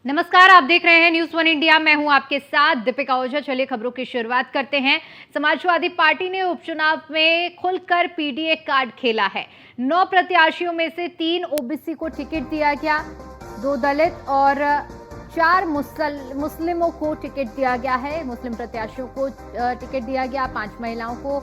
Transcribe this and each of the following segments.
नमस्कार, आप देख रहे हैं न्यूज़ वन इंडिया। मैं हूं आपके साथ दीपिका ओझा। चलिए खबरों की शुरुआत करते हैं। समाजवादी पार्टी ने उपचुनाव में खुलकर पीडीए कार्ड खेला है। 9 प्रत्याशियों में से 3 ओबीसी को टिकट दिया गया, 2 दलित और 4 मुस्लिमों को टिकट दिया गया है। मुस्लिम प्रत्याशियों को टिकट दिया गया, 5 महिलाओं को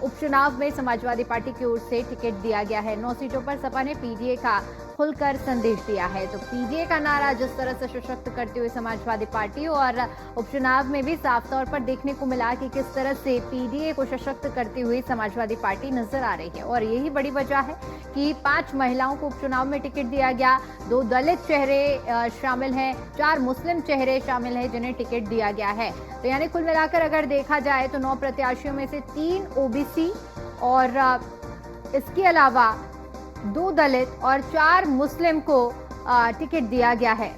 उपचुनाव में समाजवादी पार्टी की ओर से टिकट दिया गया है। 9 सीटों पर सपा ने पीडीए का खुलकर संदेश दिया है। तो पीडीए का नारा जिस तरह से सशक्त करते हुए समाजवादी पार्टी और उपचुनाव में भी साफ तौर पर देखने को मिला कि किस तरह से पीडीए को सशक्त करती हुई समाजवादी पार्टी नजर आ रही है। और यही बड़ी वजह है कि 5 महिलाओं को उपचुनाव में टिकट दिया गया, 2 दलित चेहरे शामिल हैं, 4 मुस्लिम चेहरे शामिल हैं जिन्हें टिकट दिया गया है। तो यानी कुल मिलाकर अगर देखा जाए तो 9 प्रत्याशियों में से 3 ओबीसी और इसके अलावा 2 दलित और 4 मुस्लिम को टिकट दिया गया है।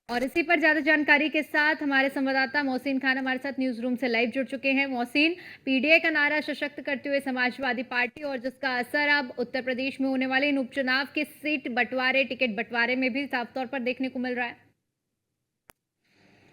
और इसी पर ज्यादा जानकारी के साथ हमारे संवाददाता मोहसिन खान हमारे साथ न्यूज रूम से लाइव जुड़ चुके हैं। मोहसिन, पीडीए का नारा सशक्त करते हुए समाजवादी पार्टी और जिसका असर अब उत्तर प्रदेश में होने वाले इन उपचुनाव के सीट बंटवारे, टिकट बंटवारे में भी साफ तौर पर देखने को मिल रहा है।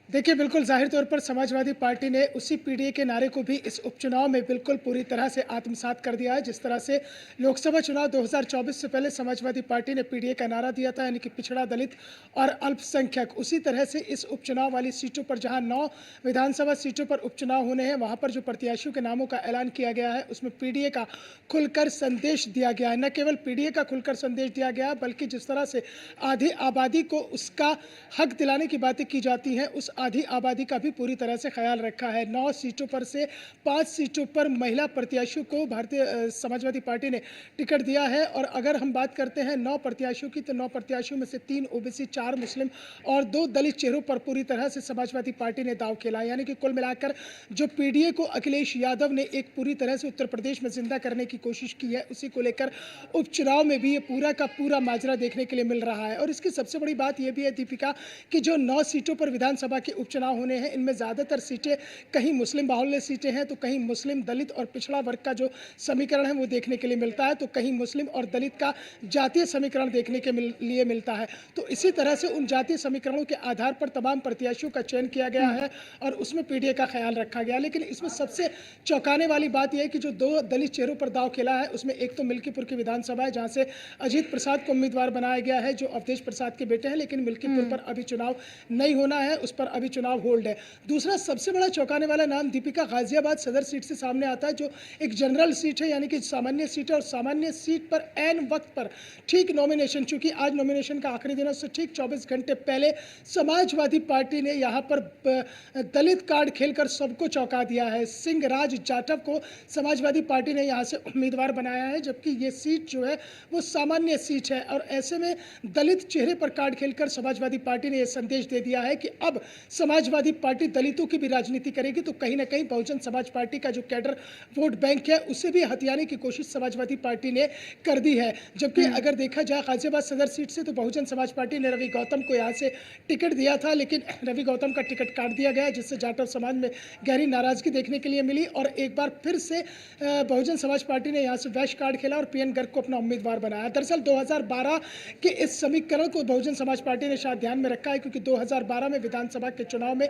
देखिए, बिल्कुल ज़ाहिर तौर पर समाजवादी पार्टी ने उसी पीडीए के नारे को भी इस उपचुनाव में बिल्कुल पूरी तरह से आत्मसात कर दिया है। जिस तरह से लोकसभा चुनाव 2024 से पहले समाजवादी पार्टी ने पीडीए का नारा दिया था, यानी कि पिछड़ा, दलित और अल्पसंख्यक, उसी तरह से इस उपचुनाव वाली सीटों पर जहां 9 विधानसभा सीटों पर उपचुनाव होने हैं, वहां पर जो प्रत्याशियों के नामों का ऐलान किया गया है उसमें पीडीए का खुलकर संदेश दिया गया है। न केवल पीडीए का खुलकर संदेश दिया गया, बल्कि जिस तरह से आधी आबादी को उसका हक दिलाने की बातें की जाती हैं, उस आधी आबादी का भी पूरी तरह से ख्याल रखा है। 9 सीटों पर से 5 सीटों पर महिला प्रत्याशियों को भारतीय समाजवादी पार्टी ने टिकट दिया है। और अगर हम बात करते हैं 9 प्रत्याशियों की, तो 9 प्रत्याशियों में से 3 ओबीसी, 4 मुस्लिम और 2 दलित चेहरों पर पूरी तरह से समाजवादी पार्टी ने दांव खेला। यानी कि कुल मिलाकर जो पीडीए को अखिलेश यादव ने एक पूरी तरह से उत्तर प्रदेश में जिंदा करने की कोशिश की है, उसी को लेकर उपचुनाव में भी ये पूरा का पूरा माजरा देखने के लिए मिल रहा है। और इसकी सबसे बड़ी बात यह भी है दीपिका, कि जो 9 सीटों पर विधानसभा के उपचुनाव होने हैं, इनमें ज़्यादातर सीटें कहीं मुस्लिम बाहुल्य सीटें हैं, तो कहीं मुस्लिम, दलित और पिछड़ा वर्ग का जो समीकरण है वो देखने के लिए मिलता है, तो कहीं मुस्लिम और दलित का जातीय समीकरण देखने के लिए मिलता है। तो इसी तरह से उन जातीय समीकरणों के आधार पर तमाम प्रत्याशियों का चयन किया गया है और उसमें पीडीए का ख्याल रखा गया। लेकिन इसमें सबसे चौंकाने वाली बात यह है कि जो 2 दलित चेहरों पर दाव खेला है, उसमें एक तो मिल्कीपुर की विधानसभा है, जहाँ से अजीत प्रसाद को उम्मीदवार बनाया गया है, जो अवधेश प्रसाद के बेटे हैं, लेकिन मिल्कीपुर पर अभी चुनाव नहीं होना है, उस पर अभी चुनाव होल्ड है। दूसरा सबसे बड़ा चौंकाने वाला नाम दीपिका गाजियाबाद सदर सीट से सामने आता है, जो एक जनरल सीट है, यानी कि सामान्य सीट है। और सामान्य सीट पर ऐन वक्त पर ठीक नॉमिनेशन, चूंकि आज नॉमिनेशन का आखिरी दिन है, उससे ठीक 24 घंटे पहले समाजवादी पार्टी ने यहां पर दलित कार्ड खेलकर सबको चौंका दिया है। सिंह राज जाटव को समाजवादी पार्टी ने यहां से उम्मीदवार बनाया है, जबकि ये सीट जो है वो सामान्य सीट है। और ऐसे में दलित चेहरे पर कार्ड खेलकर समाजवादी पार्टी ने यह संदेश दे दिया है कि अब समाजवादी पार्टी दलितों की भी राजनीति करेगी। तो कहीं ना कहीं बहुजन समाज पार्टी का जो कैडर वोट बैंक है, उसे भी हथियाने की कोशिश समाजवादी पार्टी ने कर दी है। जबकि अगर देखा जाए गाजियाबाद सदर सीट से, तो बहुजन समाज पार्टी ने रवि गौतम को यहाँ से टिकट दिया था, लेकिन रवि गौतम का टिकट काट दिया गया, जिससे जाटव समाज में गहरी नाराजगी देखने के लिए मिली। और एक बार फिर से बहुजन समाज पार्टी ने यहाँ से वैश कार्ड खेला और पीएन गर्ग को अपना उम्मीदवार बनाया। दरअसल 2012 के इस समीकरण को बहुजन समाज पार्टी ने शायद ध्यान में रखा है, क्योंकि 2012 में विधानसभा के चुनाव में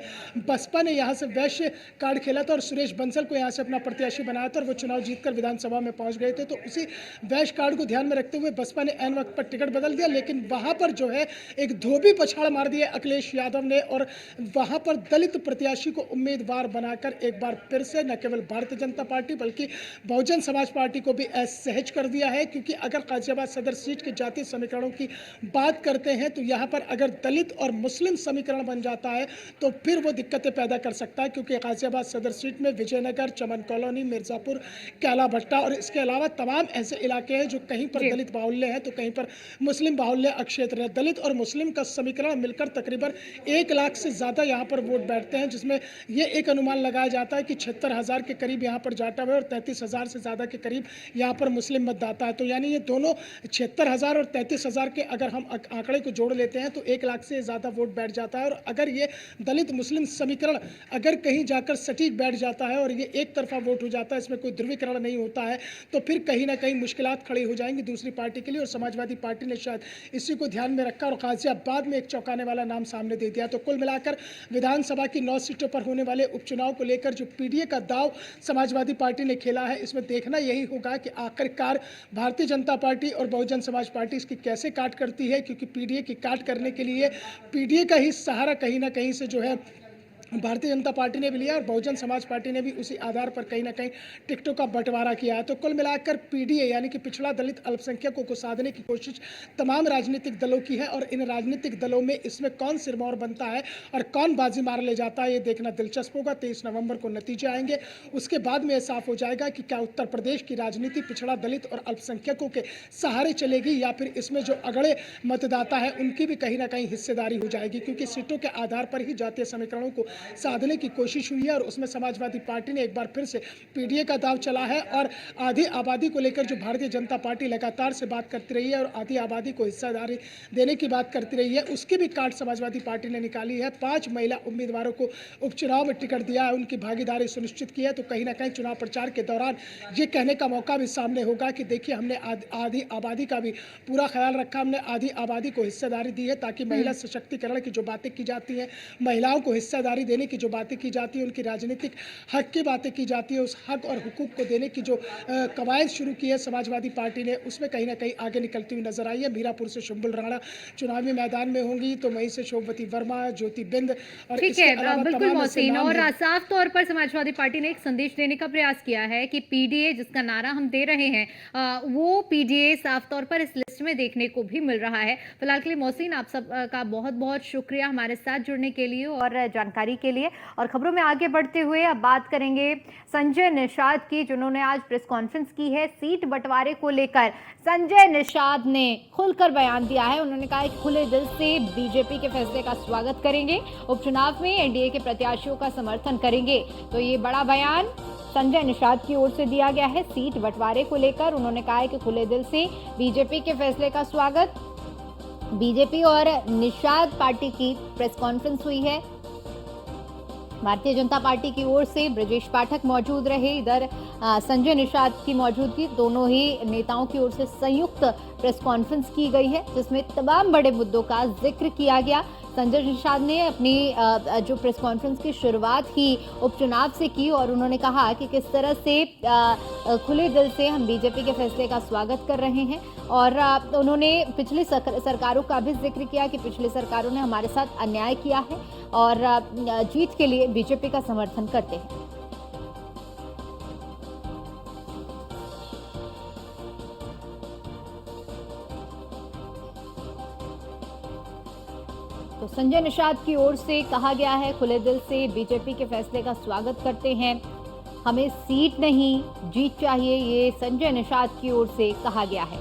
बसपा ने यहाँ से वैश्य कार्ड खेला था और सुरेश बंसल को यहाँ से अपना प्रत्याशी बनाया था और वो चुनाव जीतकर विधानसभा में पहुंच गए थे। तो उसी वैश्य कार्ड को ध्यान में रखते हुए बसपा ने ऐन वक्त पर टिकट बदल दिया, लेकिन वहां पर जो है एक धोबी पछाड़ मार दिया अखिलेश यादव ने और वहां पर दलित प्रत्याशी को उम्मीदवार बनाकर एक बार फिर से न केवल भारतीय जनता पार्टी बल्कि बहुजन समाज पार्टी को भी असहज कर दिया है। क्योंकि अगर गाजियाबाद सदर सीट के जातीय समीकरणों की बात करते हैं, तो यहाँ पर अगर दलित और मुस्लिम समीकरण बन जाता है, तो फिर वो दिक्कतें पैदा कर सकता है, क्योंकि गाजियाबाद सदर सीट में विजयनगर, चमन कॉलोनी, मिर्ज़ापुर, कैला भट्टा और इसके अलावा तमाम ऐसे इलाके हैं जो कहीं पर जी। दलित बाहुल्य हैं तो कहीं पर मुस्लिम बाहुल्य क्षेत्र है। दलित और मुस्लिम का समीकरण मिलकर तकरीबन 1 लाख से ज़्यादा यहाँ पर वोट बैठते हैं, जिसमें ये एक अनुमान लगाया जाता है कि 76,000 के करीब यहाँ पर जाटा है और 33,000 से ज़्यादा के करीब यहाँ पर मुस्लिम मतदाता है। तो यानी ये दोनों 76,000 और 33,000 के अगर हम आंकड़े को जोड़ लेते हैं तो 1 लाख से ज़्यादा वोट बैठ जाता है। और अगर ये दलित मुस्लिम समीकरण अगर कहीं जाकर सटीक बैठ जाता है और ये एक तरफा वोट हो जाता है, इसमें कोई ध्रुवीकरण नहीं होता है, तो फिर कहीं ना कहीं मुश्किलात खड़ी हो जाएंगी दूसरी पार्टी के लिए। और समाजवादी पार्टी ने शायद इसी को ध्यान में रखा और गाजियाबाद में एक चौंकाने वाला नाम सामने दे दिया। तो कुल मिलाकर विधानसभा की 9 सीटों पर होने वाले उपचुनाव को लेकर जो पीडीए का दाव समाजवादी पार्टी ने खेला है, इसमें देखना यही होगा कि आखिरकार भारतीय जनता पार्टी और बहुजन समाज पार्टी इसकी कैसे काट करती है, क्योंकि पीडीए की काट करने के लिए पीडीए का ही सहारा कहीं ना कहीं से जो है भारतीय जनता पार्टी ने भी लिया और बहुजन समाज पार्टी ने भी उसी आधार पर कहीं ना कहीं टिकटों का बंटवारा किया है। तो कुल मिलाकर पीडीए यानी कि पिछड़ा दलित अल्पसंख्यकों को साधने की कोशिश तमाम राजनीतिक दलों की है और इन राजनीतिक दलों में इसमें कौन सिरमौर बनता है और कौन बाजी मार ले जाता है, ये देखना दिलचस्प होगा। 23 नवंबर को नतीजे आएंगे, उसके बाद में यह साफ हो जाएगा कि क्या उत्तर प्रदेश की राजनीति पिछड़ा दलित और अल्पसंख्यकों के सहारे चलेगी या फिर इसमें जो अगड़े मतदाता है उनकी भी कहीं ना कहीं हिस्सेदारी हो जाएगी, क्योंकि सीटों के आधार पर ही जातीय समीकरणों को साधने की कोशिश हुई है और उसमें समाजवादी पार्टी ने एक बार फिर से पीडीए का दाव चला है। और आधी आबादी को लेकर जो भारतीय जनता पार्टी लगातार से बात करती रही है और आधी आबादी को हिस्सेदारी देने की बात करती रही है, उसकी भी काट समाजवादी पार्टी ने निकाली है। 5 महिला उम्मीदवारों को उपचुनाव में टिकट दिया है, उनकी भागीदारी सुनिश्चित की है। तो कहीं ना कहीं चुनाव प्रचार के दौरान ये कहने का मौका भी सामने होगा कि देखिए हमने आधी आबादी का भी पूरा ख्याल रखा, हमने आधी आबादी को हिस्सेदारी दी है, ताकि महिला सशक्तिकरण की जो बातें की जाती हैं, महिलाओं को हिस्सेदारी देने की जो बातें की जाती है, उनकी राजनीतिक हक की बातें की जाती है, उस हक और हुकूक को देने की जो कवायद शुरू की है समाजवादी पार्टी ने, उसमें कहीं ना कहीं आगे निकलती हुई नजर आई है। मीरापुर से शुंबुल राणा चुनावी मैदान में होंगी, तो वहीं से शोभवती वर्मा, ज्योति बिंद और ठीक इसके है, अलावा बिल्कुल तमाम ऐसे मोहसिन। नाम और हैं। साफ तौर पर समाजवादी पार्टी ने एक संदेश देने का प्रयास किया है कि पीडीए जिसका नारा हम दे रहे हैं वो पीडीए साफ तौर पर इस लिस्ट में देखने को भी मिल रहा है। फिलहाल के लिए मोहसिन, आप सब का बहुत बहुत शुक्रिया हमारे साथ जुड़ने के लिए और जानकारी के लिए। और खबरों में आगे बढ़ते हुए अब बात करेंगे संजय निषाद की, जिन्होंने आज प्रेस कॉन्फ्रेंस की है सीट बंटवारे को लेकर। संजय निषाद ने खुलकर बयान दिया है, उन्होंने कहा है कि खुले दिल से बीजेपी के फैसले का स्वागत करेंगे, उपचुनाव में एनडीए के प्रत्याशियों का समर्थन करेंगे। तो ये बड़ा बयान संजय निषाद की ओर से दिया गया है सीट बंटवारे को लेकर। उन्होंने कहा है कि खुले दिल से बीजेपी के फैसले का स्वागत। बीजेपी और निषाद पार्टी की प्रेस कॉन्फ्रेंस हुई है। भारतीय जनता पार्टी की ओर से ब्रजेश पाठक मौजूद रहे, इधर संजय निषाद की मौजूदगी, दोनों ही नेताओं की ओर से संयुक्त प्रेस कॉन्फ्रेंस की गई है, जिसमें तमाम बड़े मुद्दों का जिक्र किया गया। संजय निषाद ने अपनी जो प्रेस कॉन्फ्रेंस की शुरुआत ही उपचुनाव से की और उन्होंने कहा कि किस तरह से खुले दिल से हम बीजेपी के फैसले का स्वागत कर रहे हैं। और उन्होंने पिछली सरकारों का भी जिक्र किया कि पिछली सरकारों ने हमारे साथ अन्याय किया है और जीत के लिए बीजेपी का समर्थन करते हैं। तो संजय निषाद की ओर से कहा गया है खुले दिल से बीजेपी के फैसले का स्वागत करते हैं, हमें सीट नहीं जीत चाहिए, ये संजय निषाद की ओर से कहा गया है।